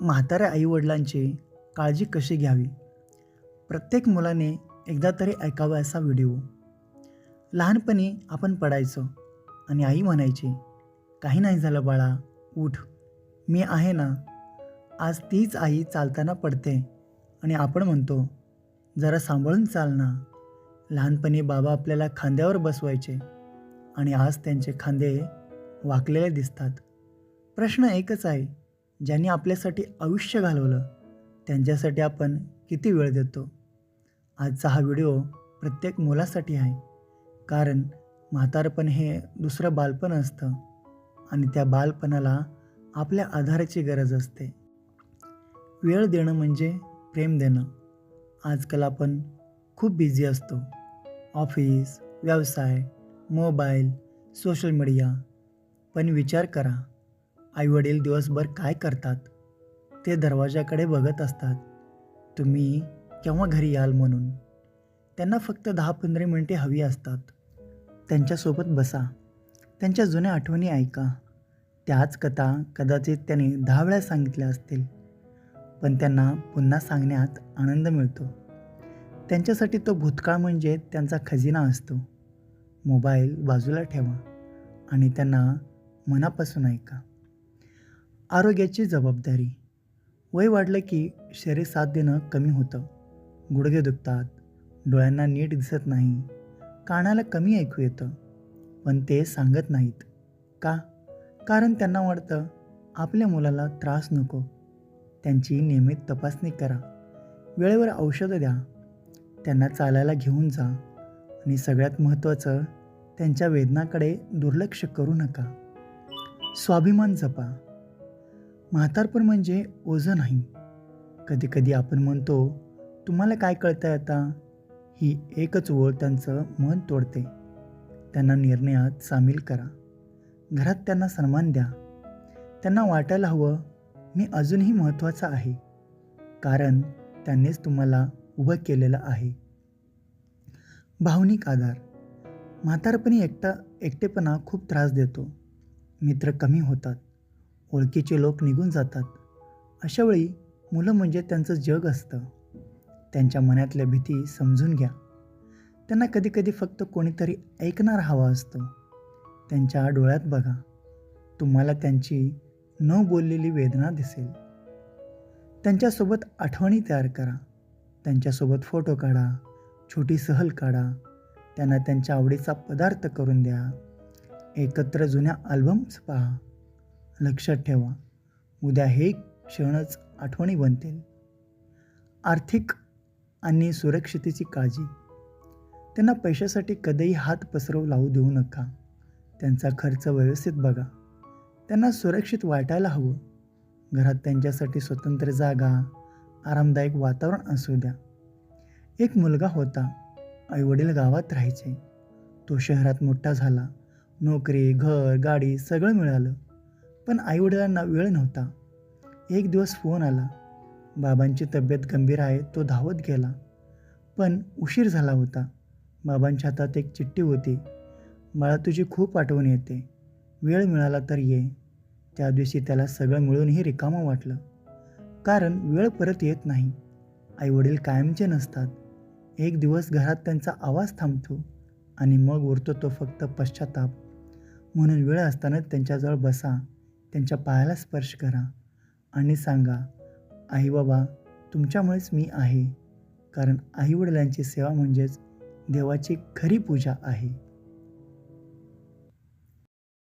म्हाताऱ्या आईवडिलांची काळजी कशी घ्यावी. प्रत्येक मुलाने एकदा तरी ऐकावा असा व्हिडिओ. लहानपणी आपण पडायचो आणि आई म्हणायची, काही नाही झालं बाळा, उठ, मी आहे ना. आज तीच आई चालताना पडते आणि आपण म्हणतो, जरा सांभाळून चाल ना. लहानपणी बाबा आपल्याला खांद्यावर बसवायचे आणि आज त्यांचे खांदे वाकलेले दिसतात. प्रश्न एकच आहे, ज्यांनी आपल्यासाठी आयुष्य घालवलं त्यांच्यासाठी आपण किती वेळ देतो. आजचा हा व्हिडिओ प्रत्येक मुलासाठी आहे, कारण म्हातारपण हे दुसरं बालपण असतं आणि त्या बालपणाला आपल्या आधाराची गरज असते. वेळ देणं म्हणजे प्रेम देणं. आजकाल आपण खूप बिझी असतो. ऑफिस, व्यवसाय, मोबाईल, सोशल मीडिया. पण विचार करा, आईवडील दिवसभर काय करतात. ते दरवाजाकडे बघत असतात, तुम्ही केव्हा घरी याल म्हणून. त्यांना फक्त 10-15 मिनिटे हवी असतात. त्यांच्यासोबत बसा, त्यांच्या जुन्या आठवणी ऐका. त्याच कथा कदाचित त्यांनी 10 वेळा सांगितल्या असतील, पण त्यांना पुन्हा सांगण्यात आनंद मिळतो. त्यांच्यासाठी तो भूतकाळ म्हणजे त्यांचा खजिना असतो. मोबाईल बाजूला ठेवा आणि त्यांना मनापासून ऐका. आरोग्याची जबाबदारी. वय वाढलं की शरीर साथ देणं कमी होतं. गुडघे दुखतात, डोळ्यांना नीट दिसत नाही, कानाला कमी ऐकू येतं. पण ते सांगत नाहीत. का? कारण त्यांना वाटतं आपल्या मुलाला त्रास नको. त्यांची नियमित तपासणी करा, वेळेवर औषधं द्या, त्यांना चालायला घेऊन जा आणि सगळ्यात महत्त्वाचं, त्यांच्या वेदनाकडे दुर्लक्ष करू नका. स्वाभिमान जपा. म्हातारपण म्हणजे ओझं नाही. कधीकधी आपण म्हणतो, तुम्हाला काय कळतंय आता. ही एकच ओळ त्यांचं मन तोडते. त्यांना निर्णयात सामील करा. घरात त्यांना सन्मान द्या. त्यांना वाटायला हवं, मी अजूनही महत्त्वाचा आहे, कारण त्यांनीच तुम्हाला उभं केलेलं आहे. भावनिक आधार. म्हातारपणी एकटेपणा खूप त्रास देतो. मित्र कमी होतात, ओळखीचे लोक निघून जातात. अशा वेळी मुलं म्हणजे त्यांचं जग असतं. त्यांच्या मनातल्या भीती समजून घ्या. त्यांना कधीकधी फक्त कोणीतरी ऐकणार हवा असतो. त्यांच्या डोळ्यात बघा, तुम्हाला त्यांची न बोललेली वेदना दिसेल. त्यांच्यासोबत आठवणी तयार करा. त्यांच्यासोबत फोटो काढा, छोटी सहल काढा, त्यांना त्यांच्या आवडीचा पदार्थ करून द्या. एकत्र जुन्या अल्बम्स पहा. लक्षात ठेवा, उद्या हे क्षणच आठवणी बनतील. आर्थिक आणि सुरक्षितेची काळजी. त्यांना पैशासाठी कधीही हात पसरवू लावू देऊ नका. त्यांचा खर्च व्यवस्थित बघा. त्यांना सुरक्षित वाटायला हवं. घरात त्यांच्यासाठी स्वतंत्र जागा, आरामदायक वातावरण असू द्या. एक मुलगा होता. आईवडील गावात राहायचे. तो शहरात मोठा झाला. नोकरी, घर, गाडी सगळं मिळालं, पण आईवडिलांना वेळ नव्हता. एक दिवस फोन आला, बाबांची तब्येत गंभीर आहे. तो धावत गेला, पण उशीर झाला होता. बाबांच्या हातात एक चिठ्ठी होती. बाळा, तुझी खूप आठवण येते, वेळ मिळाला तर ये. त्या दिवशी त्याला सगळं मिळूनही रिकामं वाटलं, कारण वेळ परत येत नाही. आईवडील कायमचे नसतात. एक दिवस घरात त्यांचा आवाज थांबतो आणि मग उरतो तो फक्त पश्चाताप. म्हणून वेळ असताना त्यांच्याजवळ बसा, त्यांच्या पायाला स्पर्श करा आणि सांगा, आई बाबा, तुमच्यामुळेच मी आहे. कारण आईवडिलांची सेवा म्हणजेच देवाची खरी पूजा आहे.